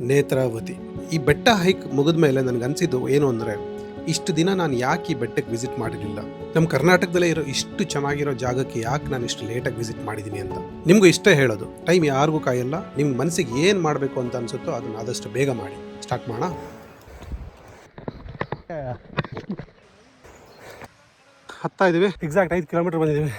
ನೇತ್ರಾವತಿ. ಈ ಬೆಟ್ಟ ಹೈಕ್ ಮುಗಿದ ಮೇಲೆ ನನಗನ್ಸಿದ್ದು ಏನು ಅಂದರೆ, ಇಷ್ಟು ದಿನ ನಾನು ಯಾಕೆ ಈ ಬೆಟ್ಟಕ್ಕೆ ವಿಸಿಟ್ ಮಾಡಿರಲಿಲ್ಲ, ನಮ್ಮ ಕರ್ನಾಟಕದಲ್ಲೇ ಇರೋ ಇಷ್ಟು ಚೆನ್ನಾಗಿರೋ ಜಾಗಕ್ಕೆ ಯಾಕೆ ನಾನು ಇಷ್ಟು ಲೇಟಾಗಿ ವಿಸಿಟ್ ಮಾಡಿದ್ದೀನಿ ಅಂತ. ನಿಮಗೂ ಇಷ್ಟೇ ಹೇಳೋದು, ಟೈಮ್ ಯಾರಿಗೂ ಕಾಯಲ್ಲ. ನಿಮ್ಮ ಮನಸ್ಸಿಗೆ ಏನು ಮಾಡಬೇಕು ಅಂತ ಅನಿಸುತ್ತೋ ಅದನ್ನು ಆದಷ್ಟು ಬೇಗ ಮಾಡಿ. ಸ್ಟಾರ್ಟ್ ಮಾಡೋಣ. ಹತ್ತಾ ಇದ್ದೀವಿ, ಎಕ್ಸಾಕ್ಟ್ 5 ಕಿಲೋಮೀಟರ್ ಬಂದಿದ್ದೀವಿ.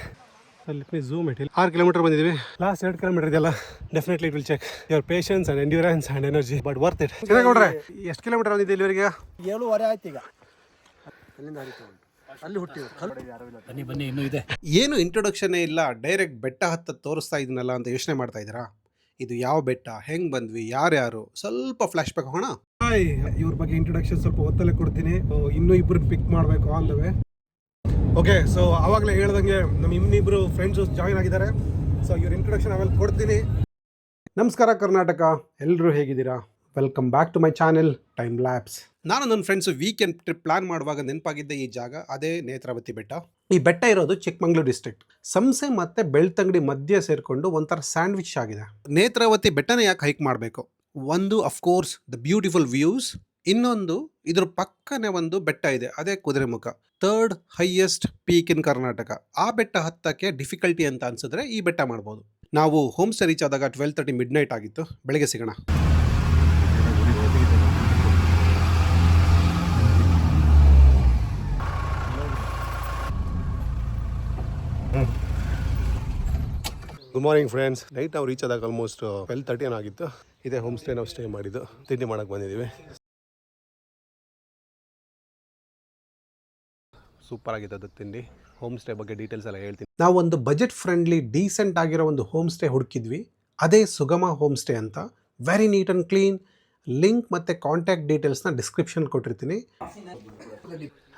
ಅಲ್ಲಿ ಝೂಮ್ ಇಟ್ಟಿಲ್ಲ, 6 ಕಿಲೋಮೀಟರ್ ಬಂದಿದ್ದೀವಿ. ಲಾಸ್ಟ್ 2 ಕಿಲೋಮೀಟರ್ ಇದೆಯಲ್ಲ, definitely it will check your patience and endurance and energy, but worth it. ನೋಡ್ರೆ ಎಷ್ಟು ಕಿಲೋಮೀಟರ್ ಬಂದಿದೆ ಇಲ್ಲಿವರೆಗೆ? 7:30 ಆಯ್ತು ಈಗ. ಅಲ್ಲಿಂದ ಅಲ್ಲಿ ಹುಟ್ಟಿ ಬನ್ನಿ ಇನ್ನೂ ಇದೆ. ಏನು ಇಂಟ್ರೊಡಕ್ಷನ್ನೇ ಇಲ್ಲ, ಡೈರೆಕ್ಟ್ ಬೆಟ್ಟ ಹತ್ತ ತೋರಿಸ್ತಾ ಇದನ್ನಲ್ಲ ಅಂತ ಯೋಚನೆ ಮಾಡ್ತಾ ಇದ್ದೀರಾ? ಇದು ಯಾವ ಬೆಟ್ಟ, ಹೆಂಗೆ ಬಂದ್ವಿ, ಯಾರ್ಯಾರು, ಸ್ವಲ್ಪ ಫ್ಲಾಶ್ ಬ್ಯಾಕ್ ಹೋಗೋಣ. ಇವ್ರ ಬಗ್ಗೆ ಇಂಟ್ರೊಡಕ್ಷನ್ ಸ್ವಲ್ಪ ಹೊತ್ತಲ್ಲೇ ಕೊಡ್ತೀನಿ. ಇನ್ನೂ ಇಬ್ಬರು ಪಿಕ್ ಮಾಡಬೇಕು on the way. Okay, so ಆವಾಗಲೇ ಹೇಳ್ದಂಗೆ ನಮ್ಮ ಇನ್ನಿಬ್ಬರು ಫ್ರೆಂಡ್ಸು ಜಾಯಿನ್ ಆಗಿದ್ದಾರೆ. ಸೊ ಇವ್ರ ಇಂಟ್ರೊಡಕ್ಷನ್ ಆಮೇಲೆ ಕೊಡ್ತೀನಿ. ನಮಸ್ಕಾರ ಕರ್ನಾಟಕ, ಎಲ್ಲರೂ ಹೇಗಿದ್ದೀರಾ? Welcome back to my channel Time Labs. ನಾನು ನನ್ನ ಫ್ರೆಂಡ್ಸು ವೀಕೆಂಡ್ ಟ್ರಿಪ್ ಪ್ಲಾನ್ ಮಾಡುವಾಗ ನೆನಪಾಗಿದ್ದೆ ಈ ಜಾಗ, ಅದೇ ನೇತ್ರಾವತಿ ಬೆಟ್ಟ. ಈ ಬೆಟ್ಟ ಇರೋದು ಚಿಕ್ಕಮಂಗ್ಳೂರು ಡಿಸ್ಟ್ರಿಕ್ಟ್, ಸಂಸೆ ಮತ್ತು ಬೆಳ್ತಂಗಡಿ ಮಧ್ಯೆ ಸೇರಿಕೊಂಡು ಒಂಥರ ಸ್ಯಾಂಡ್ವಿಚ್ ಆಗಿದೆ. ನೇತ್ರಾವತಿ ಬೆಟ್ಟನ ಯಾಕೆ ಹೈಕ್ ಮಾಡಬೇಕು? ಒಂದು ಅಫ್ಕೋರ್ಸ್ ದ ಬ್ಯೂಟಿಫುಲ್ ವ್ಯೂಸ್, ಇನ್ನೊಂದು ಇದ್ರ ಪಕ್ಕನೆ ಒಂದು ಬೆಟ್ಟ ಇದೆ, ಅದೇ ಕುದುರೆಮುಖ, 3rd ಹೈಯೆಸ್ಟ್ ಪೀಕ್ ಇನ್ ಕರ್ನಾಟಕ. ಆ ಬೆಟ್ಟ ಹತ್ತಕ್ಕೆ ಡಿಫಿಕಲ್ಟಿ ಅಂತ ಅನ್ಸಿದ್ರೆ ಈ ಬೆಟ್ಟ ಮಾಡ್ಬೋದು. ನಾವು ಹೋಮ್ ಸ್ಟೇ ರೀಚ್ ಆದಾಗ 12:30 ಮಿಡ್ ನೈಟ್ ಆಗಿತ್ತು. ಬೆಳಗ್ಗೆ ಸಿಗೋಣ. Good morning friends. ನೈಟ್ ನಾವು ರೀಚ್ ಆದಾಗ ಆಲ್ಮೋಸ್ಟ್ 12:30 ಆಗಿತ್ತು. ಇದೇ ಹೋಮ್ ಸ್ಟೇ ನಾವು ಸ್ಟೇ ಮಾಡಿದ್ದು. ತಿಂಡಿ ಮಾಡಕ್ಕೆ ಬಂದಿದ್ದೀವಿ. ಸೂಪರ್ ಆಗಿದೆ ಅದು ತಿಂಡಿ. ಹೋಮ್ ಸ್ಟೇ ಬಗ್ಗೆ ಡೀಟೇಲ್ಸ್ ಎಲ್ಲ ಹೇಳ್ತೀನಿ. ನಾವು ಒಂದು ಬಜೆಟ್ ಫ್ರೆಂಡ್ಲಿ ಡೀಸೆಂಟ್ ಆಗಿರೋ ಒಂದು ಹೋಮ್ ಸ್ಟೇ ಹುಡುಕಿದ್ವಿ, ಅದೇ ಸುಗಮ ಹೋಮ್ ಸ್ಟೇ ಅಂತ. Very neat and clean. Link ಮತ್ತು ಕಾಂಟ್ಯಾಕ್ಟ್ ಡೀಟೇಲ್ಸ್ನ ಡಿಸ್ಕ್ರಿಪ್ಷನ್ ಕೊಟ್ಟಿರ್ತೀನಿ.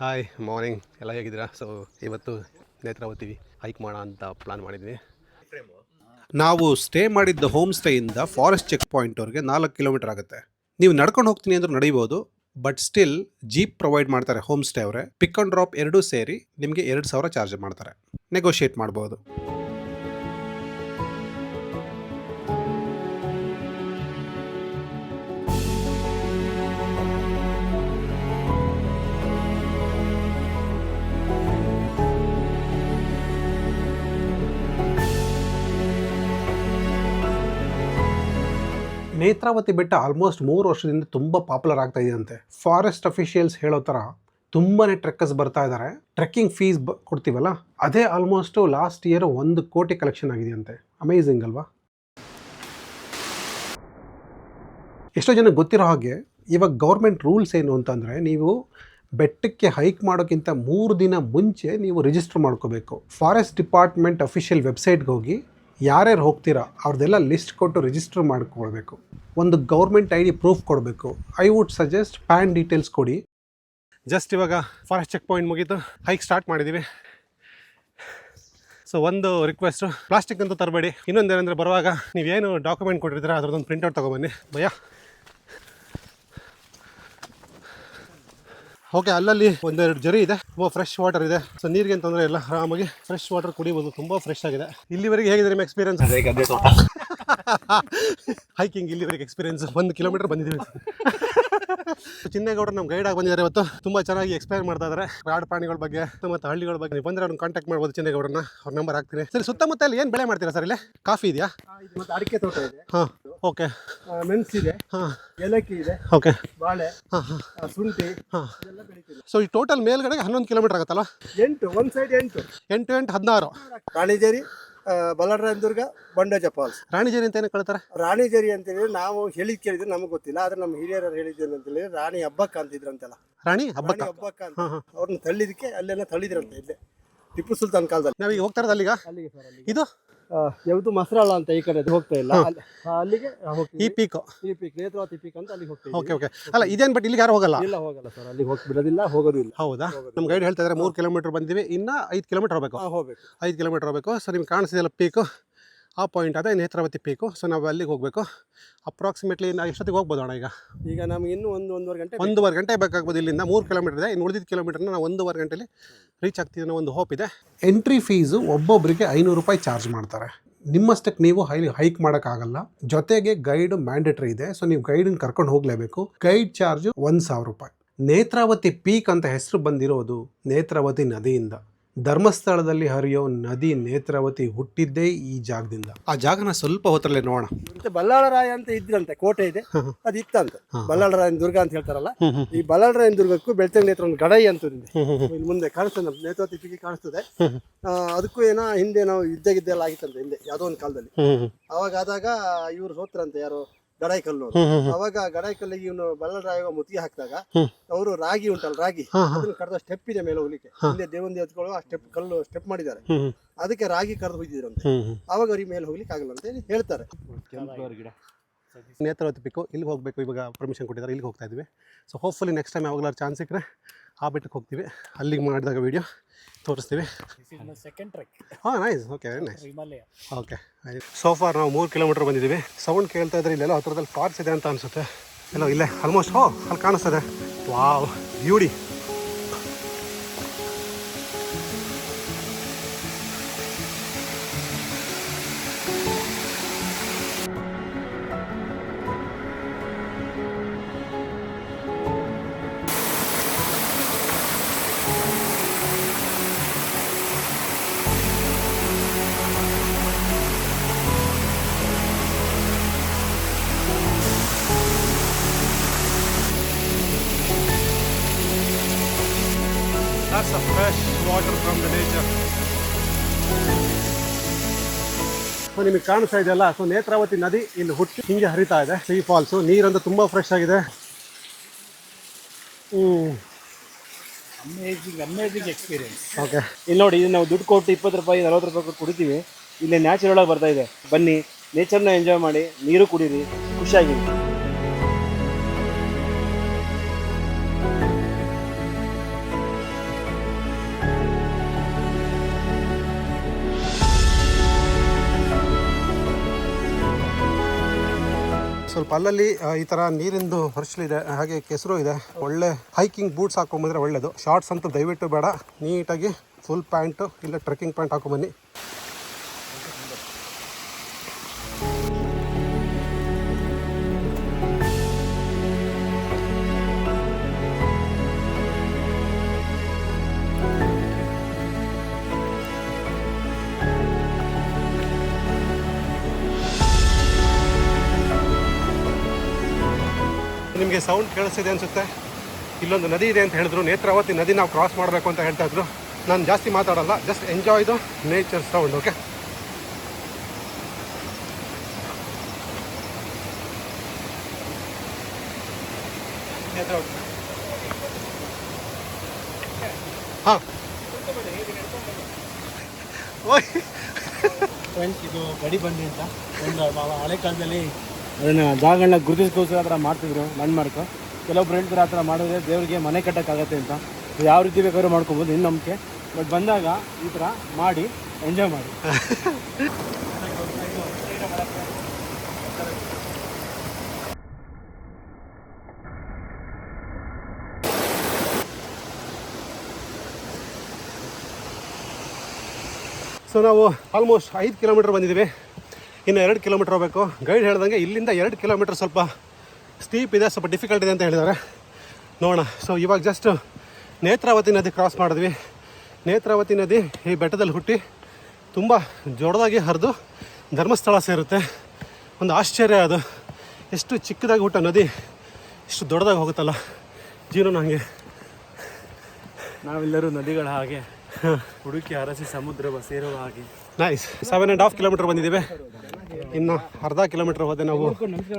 ಹಾಯ್ ಮಾರ್ನಿಂಗ್, ಎಲ್ಲ ಹೇಗಿದ್ದೀರಾ? ಸೊ ಇವತ್ತು ನೇತ್ರಾವತಿ ಹೈಕ್ ಮಾಡೋಣ ಅಂತ ಪ್ಲಾನ್ ಮಾಡಿದ್ವಿ. ನಾವು ಸ್ಟೇ ಮಾಡಿದ್ದ ಹೋಮ್ ಸ್ಟೇಯಿಂದ ಫಾರೆಸ್ಟ್ ಚೆಕ್ ಪಾಯಿಂಟ್ವರೆಗೆ 4 ಕಿಲೋಮೀಟರ್ ಆಗುತ್ತೆ. ನೀವು ನಡ್ಕೊಂಡು ಹೋಗ್ತೀನಿ ಅಂದ್ರೂ ನಡೀಬೋದು, ಬಟ್ ಸ್ಟಿಲ್ ಜೀಪ್ ಪ್ರೊವೈಡ್ ಮಾಡ್ತಾರೆ ಹೋಮ್ ಸ್ಟೇ ಅವರೇ. ಪಿಕ್ ಆ್ಯಂಡ್ ಡ್ರಾಪ್ ಎರಡೂ ಸೇರಿ ನಿಮಗೆ 2,000 ಚಾರ್ಜ್ ಮಾಡ್ತಾರೆ. ನೆಗೋಷಿಯೇಟ್ ಮಾಡ್ಬೋದು. ನೇತ್ರಾವತಿ ಬೆಟ್ಟ ಆಲ್ಮೋಸ್ಟ್ 3 ವರ್ಷದಿಂದ ತುಂಬ ಪಾಪ್ಯುಲರ್ ಆಗ್ತಾ ಇದೆಯಂತೆ. ಫಾರೆಸ್ಟ್ ಅಫಿಷಿಯಲ್ಸ್ ಹೇಳೋ ಥರ ತುಂಬಾ ಟ್ರೆಕ್ಕರ್ಸ್ ಬರ್ತಾ ಇದ್ದಾರೆ. ಟ್ರೆಕ್ಕಿಂಗ್ ಫೀಸ್ ಕೊಡ್ತೀವಲ್ಲ, ಅದೇ ಆಲ್ಮೋಸ್ಟ್ ಲಾಸ್ಟ್ ಇಯರ್ 1 ಕೋಟಿ ಕಲೆಕ್ಷನ್ ಆಗಿದೆಯಂತೆ. ಅಮೇಝಿಂಗ್ ಅಲ್ವಾ? ಎಷ್ಟೋ ಜನ ಗೊತ್ತಿರೋ ಹಾಗೆ ಇವಾಗ ಗೌರ್ಮೆಂಟ್ ರೂಲ್ಸ್ ಏನು ಅಂತಂದರೆ, ನೀವು ಬೆಟ್ಟಕ್ಕೆ ಹೈಕ್ ಮಾಡೋಕ್ಕಿಂತ 3 ದಿನ ಮುಂಚೆ ನೀವು ರಿಜಿಸ್ಟರ್ ಮಾಡ್ಕೋಬೇಕು. ಫಾರೆಸ್ಟ್ ಡಿಪಾರ್ಟ್ಮೆಂಟ್ ಅಫಿಷಿಯಲ್ ವೆಬ್ಸೈಟ್ಗೆ ಹೋಗಿ ಯಾರ್ಯಾರು ಹೋಗ್ತೀರಾ ಅವ್ರದ್ದೆಲ್ಲ ಲಿಸ್ಟ್ ಕೊಟ್ಟು ರಿಜಿಸ್ಟರ್ ಮಾಡ್ಕೊಳ್ಬೇಕು. ಒಂದು ಗೌರ್ಮೆಂಟ್ ID ಪ್ರೂಫ್ ಕೊಡಬೇಕು. I would suggest PAN details ಕೊಡಿ. ಜಸ್ಟ್ ಇವಾಗ ಫಾರೆಸ್ಟ್ ಚೆಕ್ ಪಾಯಿಂಟ್ ಮುಗೀತು, ಹೈಕ್ ಸ್ಟಾರ್ಟ್ ಮಾಡಿದ್ದೀವಿ. ಸೊ ಒಂದು ರಿಕ್ವೆಸ್ಟು, ಪ್ಲಾಸ್ಟಿಕ್ ಅಂತೂ ತರಬೇಡಿ. ಇನ್ನೊಂದೇನೆಂದರೆ, ಬರುವಾಗ ನೀವೇನು ಡಾಕ್ಯುಮೆಂಟ್ ಕೊಟ್ಟಿರ್ತೀರ ಅದ್ರದ್ದೊಂದು ಪ್ರಿಂಟ್ಔಟ್ ತೊಗೊಬನ್ನಿ ಭಯ್ಯ. ಓಕೆ, ಅಲ್ಲಲ್ಲಿ 1-2 ಜರಿ ಇದೆ, ತುಂಬ ಫ್ರೆಶ್ ವಾಟರ್ ಇದೆ. ಸೊ ನೀರಿಗೆ ತೊಂದರೆ ಇಲ್ಲ, ಆರಾಮಾಗಿ ಫ್ರೆಶ್ ವಾಟರ್ ಕುಡಿಬೋದು. ತುಂಬ ಫ್ರೆಶ್ ಆಗಿದೆ. ಇಲ್ಲಿವರೆಗೆ ಹೇಗಿದೆ ನಿಮ್ಮ ಎಕ್ಸ್ಪೀರಿಯನ್ಸ್? ಹೈಕಿಂಗ್ ಇಲ್ಲಿವರೆಗೆ ಎಕ್ಸ್ಪೀರಿಯನ್ಸ್ 1 ಕಿಲೋಮೀಟರ್ ಬಂದಿದ್ದೀವಿ. ಚಿನ್ನೇಗೌಡರು ನಮ್ಮ ಗೈಡ್ ಆಗಿ ಬಂದಿದ್ದಾರೆ ಇವತ್ತು. ತುಂಬ ಚೆನ್ನಾಗಿ ಎಕ್ಸ್ಪ್ಲೈನ್ ಮಾಡ್ತಾ ಇದ್ದಾರೆ ಕಾಡು ಪ್ರಾಣಿಗಳ ಬಗ್ಗೆ ಮತ್ತು ಹಳ್ಳಿಗಳ ಬಗ್ಗೆ. ನೀವು ಬಂದರೆ ಅವ್ರನ್ನ ಕಾಂಟ್ಯಾಕ್ಟ್ ಮಾಡ್ಬೋದು, ಚಿನ್ನೇಗೌಡರನ್ನ. ಅವ್ರ ನಂಬರ್ ಹಾಕ್ತೀನಿ. ಸರಿ, ಸುತ್ತಮುತ್ತ ಅಲ್ಲಿ ಏನು ಬೆಳೆ ಮಾಡ್ತೀರಾ ಸರ್? ಇಲ್ಲಿ ಕಾಫಿ ಇದೆಯಾ? ಮತ್ತೆ ಅಡಿಕೆ ತೋಟ ಇದೆ. ಹಾಂ, ಓಕೆ. ಮೆಣಸಿದೆ, ಹಾಂ, ಏಲಕ್ಕಿ ಇದೆ, ಓಕೆ, ಬಾಳೆ, ಹಾಂ ಹಾಂ ಶುಂಠಿ, ಹಾಂ. ಎಲ್ಲ ಬೆಳಿತೀವಿ. ಸೊ ಈ ಟೋಟಲ್ ಮೇಲ್ಗಡೆಗೆ 11 ಕಿಲೋಮೀಟರ್ ಆಗುತ್ತಲ್ಲ? 8 ಒಂದು ಸೈಡ್ 8 8 8 16. ರಾಣಿಜೇರಿ, ಬಲ್ಲರಾಯನದುರ್ಗ, ಬಂಡೇಜ ಫಾಲ್ಸ್. ರಾಣಿಜೇರಿ ಅಂತ ಏನಕ್ಕೆ ಕಳ್ತಾರೆ? ರಾಣಿಜೇರಿ ಅಂತೇಳಿ ನಾವು ಕೇಳಿದ್ರೆ ನಮಗೆ ಗೊತ್ತಿಲ್ಲ, ಆದ್ರೆ ನಮ್ಮ ಹಿರಿಯರು ಹೇಳಿದ್ದೇನೆ ಅಂತೇಳಿ ರಾಣಿ ಹಬ್ಬಕ್ಕ ಅಂತಿದ್ರಂತೆಲ್ಲ. ರಾಣಿ ಹಬ್ಬಕ್ಕ ಅಂತ ಅವ್ರನ್ನ ತಳ್ಳಿದಕ್ಕೆ ಅಲ್ಲೆಲ್ಲ ತಳ್ಳಿದ್ರಂತೆ. ಇಲ್ಲೇ ಟಿಪ್ಪು ಸುಲ್ತಾನ್ ಕಾಲದಲ್ಲಿ. ನಾವೀಗ ಹೋಗ್ತಾ ಇರೋದು ಅಲ್ಲಿಗ? ಅಲ್ಲಿಗೆ ಸರ್, ಅಲ್ಲಿಗೆ. ಇದು ಯಾವುದು ಮಸರಾಳ ಅಂತ ಈ ಕಡೆ ಹೋಗ್ತಾ ಇಲ್ಲ, ಅಲ್ಲಿಗೆ ಈ ಪೀಕ್, ಈ ಪೀಕ್ ನೇತ್ರಾವತಿ ಪೀಕ್ ಅಂತ ಅಲ್ಲಿಗೆ ಹೋಗ್ತೀವಿ. Okay okay. ಅಲ್ಲ ಇದೇನು, ಬಟ್ ಇಲ್ಲಿಗೆ ಯಾರು ಹೋಗಲ್ಲ? ಇಲ್ಲ, ಹೋಗಲ್ಲ ಸರ್, ಅಲ್ಲಿಗೆ ಹೋಗಿ ಬಿಡೋದಿಲ್ಲ, ಹೋಗೋದು ಇಲ್ಲ. ಹೌದಾ? ನಮ್ಮ ಗೈಡ್ ಹೇಳ್ತಾ ಇದ್ದಾರೆ 3 ಕಿಲೋಮೀಟರ್ ಬಂದಿವಿ, ಇನ್ನು 5 ಕಿಲೋಮೀಟರ್ ಹೋಗಬೇಕು. ಹೋಗ್ಬೇಕು, 5 ಕಿಲೋಮೀಟರ್ ಹೋಗಬೇಕು. ಸೊ ನಿಮ್ಗೆ ಕಾಣಿಸಿದೆಲ್ಲ ಪೀಕು, ಆ ಪಾಯಿಂಟ್ ಅದೇ ನೇತ್ರಾವತಿ ಪೀಕು. ಸೊ ನಾವು ಅಲ್ಲಿಗೆ ಹೋಗಬೇಕು. ಅಪ್ರಾಕ್ಸಿಮೇಟ್ಲಿ ನಾವು ಎಷ್ಟೊತ್ತಿಗೆ ಹೋಗ್ಬೋದು ಅಣ್ಣ? ಈಗ ನಮ್ಗೆ ಇನ್ನೂ 1-1.5 ಗಂಟೆ, 1.5 ಗಂಟೆ ಬೇಕಾಗ್ಬೋದು. ಇಲ್ಲಿಂದ 3 ಕಿಲೋಮೀಟರ್ ಇದೆ, ಇನ್ನು ಉಳಿದಿದ್ದ ಕಿಲೋಮೀಟರ್ನ ನಾವು 1.5 ಗಂಟೆಲಿ ರೀಚ್ ಆಗ್ತೀವಿ ಅನ್ನೋ ಒಂದು ಹೋಪ್ ಇದೆ. ಎಂಟ್ರಿ ಫೀಸು ಒಬ್ಬೊಬ್ಬರಿಗೆ 500 ರೂಪಾಯಿ ಚಾರ್ಜ್ ಮಾಡ್ತಾರೆ. ನಿಮ್ಮಷ್ಟಕ್ಕೆ ನೀವು ಹೈಕ್ ಮಾಡೋಕ್ಕಾಗಲ್ಲ. ಜೊತೆಗೆ ಗೈಡ್ ಮ್ಯಾಂಡೇಟರಿ ಇದೆ. ಸೊ ನೀವು ಗೈಡನ್ನು ಕರ್ಕೊಂಡು ಹೋಗಲೇಬೇಕು. ಗೈಡ್ ಚಾರ್ಜ್ 1,000 ರೂಪಾಯಿ. ನೇತ್ರಾವತಿ ಪೀಕ್ ಅಂತ ಹೆಸರು ಬಂದಿರೋದು ನೇತ್ರಾವತಿ ನದಿಯಿಂದ. ಧರ್ಮಸ್ಥಳದಲ್ಲಿ ಹರಿಯೋ ನದಿ ನೇತ್ರಾವತಿ ಹುಟ್ಟಿದ್ದೇ ಈ ಜಾಗದಿಂದ. ಆ ಜಾಗನ ಸ್ವಲ್ಪ ಹೊತ್ತರಲ್ಲೇ ನೋಡೋಣ. ಮತ್ತೆ ಬಲ್ಲಾಳರಾಯ ಅಂತ ಇದ್ರಂತೆ, ಕೋಟೆ ಇದೆ, ಅದು ಇತ್ತಂತೆ. ಬಲ್ಲಾಳರಾಯನ ದುರ್ಗ ಅಂತ ಹೇಳ್ತಾರಲ್ಲ, ಈ ಬಲ್ಲಾಳರಾಯನ ದುರ್ಗಕ್ಕೂ ಬೆಳ್ತಂಗಡಿ ನೇತ್ರ ಒಂದು ಗಡೈ ಅಂತ ಇದೆ. ಇಲ್ಲಿ ಮುಂದೆ ಕಾಣಿಸ್ತದೆ, ನೇತ್ರಾವತಿ ಪೀಕ್ ಕಾಣಿಸ್ತದೆ. ಅದಕ್ಕೂ ಏನೋ ಹಿಂದೆ ನಾವು ಯುದ್ಧ ಆಗಿತ್ತಂತೆ ಹಿಂದೆ ಯಾವುದೋ ಒಂದು ಕಾಲದಲ್ಲಿ. ಅವಾಗ ಆದಾಗ ಇವ್ರು ಸೋತ್ರಂತೆ, ಯಾರು ಗಡಾಯಿ ಕಲ್ಲು. ಅವಾಗ ಗಡಾಯಿ ಕಲ್ಲಿಗೆ ಇವನು ಬಲ್ಲಾಳರಾಯ ಮುತ್ತಿಗೆ ಹಾಕಿದಾಗ ಅವರು ರಾಗಿ ಉಂಟಲ್ಲ, ರಾಗಿ ಅದನ್ನು ಕರೆದ ಸ್ಟೆಪ್ ಇದೆ ಮೇಲೆ ಹೋಗ್ಲಿಕ್ಕೆ. ಹಿಂದೆ ದೇವನ್ ದೇವತೆಗಳು ಆ ಸ್ಟೆಪ್ ಮಾಡಿದ್ದಾರೆ, ಅದಕ್ಕೆ ರಾಗಿ ಕರೆದು ಹೋಗಿದ್ರಂತೆ. ಅವಾಗ ಅವ್ರಿಗೆ ಮೇಲೆ ಹೋಗ್ಲಿಕ್ಕೆ ಆಗಲ್ಲ ಅಂತ ಹೇಳಿ ಹೇಳ್ತಾರೆ. ನೇತ್ರಾವತಿ ಪಿಕ್ಕು ಇಲ್ಲಿಗೆ ಹೋಗಬೇಕು. ಇವಾಗ ಪರ್ಮಿಷನ್ ಕೊಟ್ಟಿದ್ದಾರೆ, ಇಲ್ಲಿಗೆ ಹೋಗ್ತಾ ಇದ್ವಿ. ಸೊ ಹೋಪ್ಫುಲಿ ನೆಕ್ಸ್ಟ್ ಟೈಮ್ ಯಾವಾಗಲಾರು ಚಾನ್ಸ್ ಸಿಕ್ಕರೆ ಆ ಬೆಟ್ಟಕ್ಕೆ ಹೋಗ್ತೀವಿ. ಅಲ್ಲಿಗೆ ಮಾಡಿದಾಗ ವೀಡಿಯೋ ತೋರಿಸ್ತೀವಿ. ಹಾಂ, nice. Okay, very nice. Okay, so far ನಾವು 3 ಕಿಲೋಮೀಟರ್ ಬಂದಿದ್ದೀವಿ. ಸೌಂಡ್ ಕೇಳ್ತಾ ಇದ್ರೆ ಇಲ್ಲೆಲ್ಲ ಹತ್ರದಲ್ಲಿ ಫಾಲ್ಸ್ ಇದೆ ಅಂತ ಅನಿಸುತ್ತೆ. ಎಲ್ಲೋ ಇಲ್ಲೇ ಆಲ್ಮೋಸ್ಟ್ ಅಲ್ಲಿ ಕಾಣಿಸ್ತದೆ. Wow, beauty. That's a fresh water from the nature. So ನಿಮಗೆ ಕಾಣಿಸ್ತಾ ಇದೆಯಲ್ಲ, ಸೊ ನೇತ್ರಾವತಿ ನದಿ ಇಲ್ಲಿ ಹುಟ್ಟಿ ಹಿಂಗೆ ಹರಿತಾ ಇದೆ. ಸಿ ಫಾಲ್ಸು ನೀರಂತೂ ತುಂಬ ಫ್ರೆಶ್ ಆಗಿದೆ. Amazing experience. ಓಕೆ, ಇಲ್ಲಿ ನೋಡಿ, ಇದು ನಾವು ದುಡ್ಡು ಕೊಟ್ಟು 20 ರೂಪಾಯಿ 40 ರೂಪಾಯಿ ಕೊಟ್ಟು ಕುಡಿತೀವಿ. ಇಲ್ಲೇ ನ್ಯಾಚುರಲ್ ಆಗಿ ಬರ್ತಾ ಇದೆ. ಬನ್ನಿ, ನೇಚರ್ನ ಎಂಜಾಯ್ ಮಾಡಿ, ನೀರು ಕುಡೀರಿ, ಖುಷಿಯಾಗಿರಿ. ಸ್ವಲ್ಪ ಅಲ್ಲಲ್ಲಿ ಈ ಥರ ನೀರಿಂದು ಹೊರಚಲಿದೆ, ಹಾಗೆ ಕೆಸರು ಇದೆ. ಒಳ್ಳೆ ಹೈಕಿಂಗ್ ಬೂಟ್ಸ್ ಹಾಕೊಂಡ್ಬಂದರೆ ಒಳ್ಳೆಯದು. ಶಾರ್ಟ್ಸ್ ಅಂತೂ ದಯವಿಟ್ಟು ಬೇಡ. ನೀಟಾಗಿ ಫುಲ್ ಪ್ಯಾಂಟು ಇಲ್ಲ ಟ್ರೆಕ್ಕಿಂಗ್ ಪ್ಯಾಂಟ್ ಹಾಕೊಂಬನ್ನಿ. ನಿಮಗೆ ಸೌಂಡ್ ಕೇಳಿಸ್ತಿದೆ ಅನಿಸುತ್ತೆ. ಇಲ್ಲೊಂದು ನದಿ ಇದೆ ಅಂತ ಹೇಳಿದ್ರು, ನೇತ್ರಾವತಿ ನದಿ ನಾವು ಕ್ರಾಸ್ ಮಾಡಬೇಕು ಅಂತ ಹೇಳ್ತಾ ಇದ್ರು. ನಾನು ಜಾಸ್ತಿ ಮಾತಾಡಲ್ಲ, just enjoy the nature sound. Okay, ಹಾಂ. ಫ್ರೆಂಡ್ಸ್, ಇದು ಗಡಿ ಬಂಡಿ ಅಂತ ಒಂದು ಹಳೆ ಕಾಲದಲ್ಲಿ ಅದನ್ನು ಜಾಗಗಳನ್ನ ಗುರುತಿಸ್ಕೋಸ್ಕರ ಆ ಥರ ಮಾಡ್ತಿದ್ರು. ಲ್ಯಾಂಡ್ ಮಾರ್ಕ್ ಕೆಲವೊಬ್ರು ಹೇಳ್ತಾರೆ ಆ ಥರ ಮಾಡಿದ್ರೆ ದೇವರಿಗೆ ಮನೆ ಕಟ್ಟೋಕ್ಕಾಗತ್ತೆ ಅಂತ. ಯಾವ ರೀತಿ ಬೇಕಾದ್ರೂ ಮಾಡ್ಕೊಬೋದು, ಇನ್ನು ನಂಬಿಕೆ. ಬಟ್ ಬಂದಾಗ ಈ ಥರ ಮಾಡಿ ಎಂಜಾಯ್ ಮಾಡಿ. ಸೊ ನಾವು ಆಲ್ಮೋಸ್ಟ್ 5 ಕಿಲೋಮೀಟರ್ ಬಂದಿದ್ದೀವಿ. ಇನ್ನು 2 ಕಿಲೋಮೀಟರ್ ಹೋಗಬೇಕು. ಗೈಡ್ ಹೇಳ್ದಂಗೆ ಇಲ್ಲಿಂದ 2 ಕಿಲೋಮೀಟರ್ ಸ್ವಲ್ಪ ಸ್ಟೀಪ್ ಇದೆ, ಸ್ವಲ್ಪ ಡಿಫಿಕಲ್ಟ್ ಇದೆ ಅಂತ ಹೇಳಿದ್ದಾರೆ. ನೋಡೋಣ. ಸೊ ಇವಾಗ ಜಸ್ಟ್ ನೇತ್ರಾವತಿ ನದಿ ಕ್ರಾಸ್ ಮಾಡಿದ್ವಿ. ನೇತ್ರಾವತಿ ನದಿ ಈ ಬೆಟ್ಟದಲ್ಲಿ ಹುಟ್ಟಿ ತುಂಬ ಜೋರದಾಗಿ ಹರಿದು ಧರ್ಮಸ್ಥಳ ಸೇರುತ್ತೆ. ಒಂದು ಆಶ್ಚರ್ಯ ಅದು. ಎಷ್ಟು ಚಿಕ್ಕದಾಗಿ ಹುಟ್ಟ ನದಿ ಎಷ್ಟು ದೊಡ್ಡದಾಗಿ ಹೋಗುತ್ತಲ್ಲ. ಜೀವನ ಹಾಗೆ. ನಾವೆಲ್ಲರೂ ನದಿಗಳ ಹಾಗೆ ಹುಡುಕಿ ಅರಸಿ ಸಮುದ್ರ ಸೇರುವ ಹಾಗೆ. ನೈಸ್. 7.5 ಕಿಲೋಮೀಟರ್ ಬಂದಿದ್ದೀವಿ. ಇನ್ನು ಅರ್ಧ ಕಿಲೋಮೀಟರ್ ಹೋದೆ ನಾವು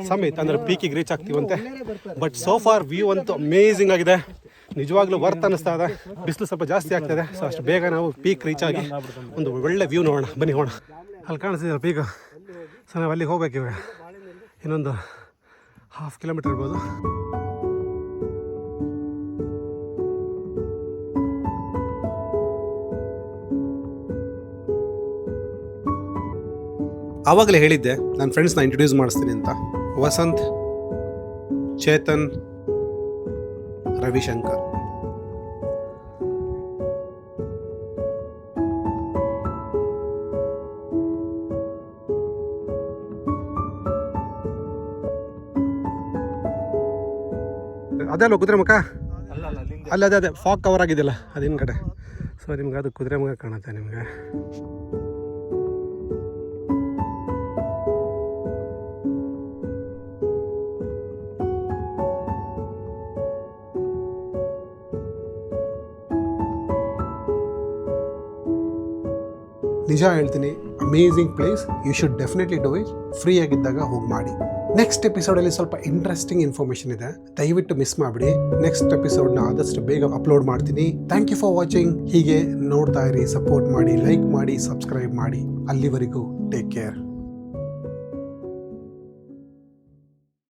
ಸಮೇತ ಅಂದರೆ ಪೀಕಿಗೆ ರೀಚ್ ಆಗ್ತೀವಂತೆ. ಬಟ್ ಸೋ ಫಾರ್ ವ್ಯೂ ಅಂತೂ ಅಮೇಝಿಂಗ್ ಆಗಿದೆ. ನಿಜವಾಗ್ಲೂ ವರ್ತ್ ಅನ್ನಿಸ್ತಾ ಇದೆ. ಬಿಸಿಲು ಸ್ವಲ್ಪ ಜಾಸ್ತಿ ಆಗ್ತಾಯಿದೆ. ಸೊ ಅಷ್ಟು ಬೇಗ ನಾವು ಪೀಕ್ ರೀಚ್ ಆಗಿ ಒಂದು ಒಳ್ಳೆ ವ್ಯೂ ನೋಡೋಣ. ಬನ್ನಿ ಹೋಗೋಣ. ಅಲ್ಲಿ ಕಾಣಿಸ್ತಿದೆ ಪೀಕ್. ಸೊ ನಾವು ಅಲ್ಲಿಗೆ ಹೋಗ್ಬೇಕು ಇವಾಗ. ಇನ್ನೊಂದು 1/2 ಕಿಲೋಮೀಟರ್ ಇರ್ಬೋದು. ಆವಾಗಲೇ ಹೇಳಿದ್ದೆ ನನ್ನ ಫ್ರೆಂಡ್ಸ್ನ ಇಂಟ್ರೊಡ್ಯೂಸ್ ಮಾಡಿಸ್ತೀನಿ ಅಂತ. ವಸಂತ್, ಚೇತನ್, ರವಿಶಂಕರ್. ಅದಲ್ಲ ಕುದುರೆ ಮುಖ, ಅಲ್ಲ ಅಲ್ಲಿಂದ ಅಲ್ಲ ಅದೇ ಫಾಗ್ ಕವರ್ ಆಗಿದೆಯಲ್ಲ ಅದು ಹಿಂದ್ಗಡೆ. ಸೊ ನಿಮ್ಗೆ ಅದು ಕುದುರೆ ಮುಖ ಕಾಣುತ್ತೆ ನಿಮಗೆ. ನಿಜ ಹೇಳ್ತೀನಿ, amazing place. You should definitely do it. Free ಆಗಿದ್ದಾಗ ಹೋಗಿ ಮಾಡಿ. ನೆಕ್ಸ್ಟ್ ಎಪಿಸೋಡಲ್ಲಿ ಸ್ವಲ್ಪ ಇಂಟ್ರೆಸ್ಟಿಂಗ್ ಇನ್ಫಾರ್ಮೇಷನ್ ಇದೆ, ದಯವಿಟ್ಟು ಮಿಸ್ ಮಾಡಿಬಿಡಿ. ನೆಕ್ಸ್ಟ್ ಎಪಿಸೋಡ್ನ ಆದಷ್ಟು ಬೇಗ ಅಪ್ಲೋಡ್ ಮಾಡ್ತೀನಿ. Thank you for watching. ಹೀಗೆ ನೋಡ್ತಾ ಇರಿ, ಸಪೋರ್ಟ್ ಮಾಡಿ, ಲೈಕ್ ಮಾಡಿ, ಸಬ್ಸ್ಕ್ರೈಬ್ ಮಾಡಿ. ಅಲ್ಲಿವರೆಗೂ ಟೇಕ್ ಕೇರ್.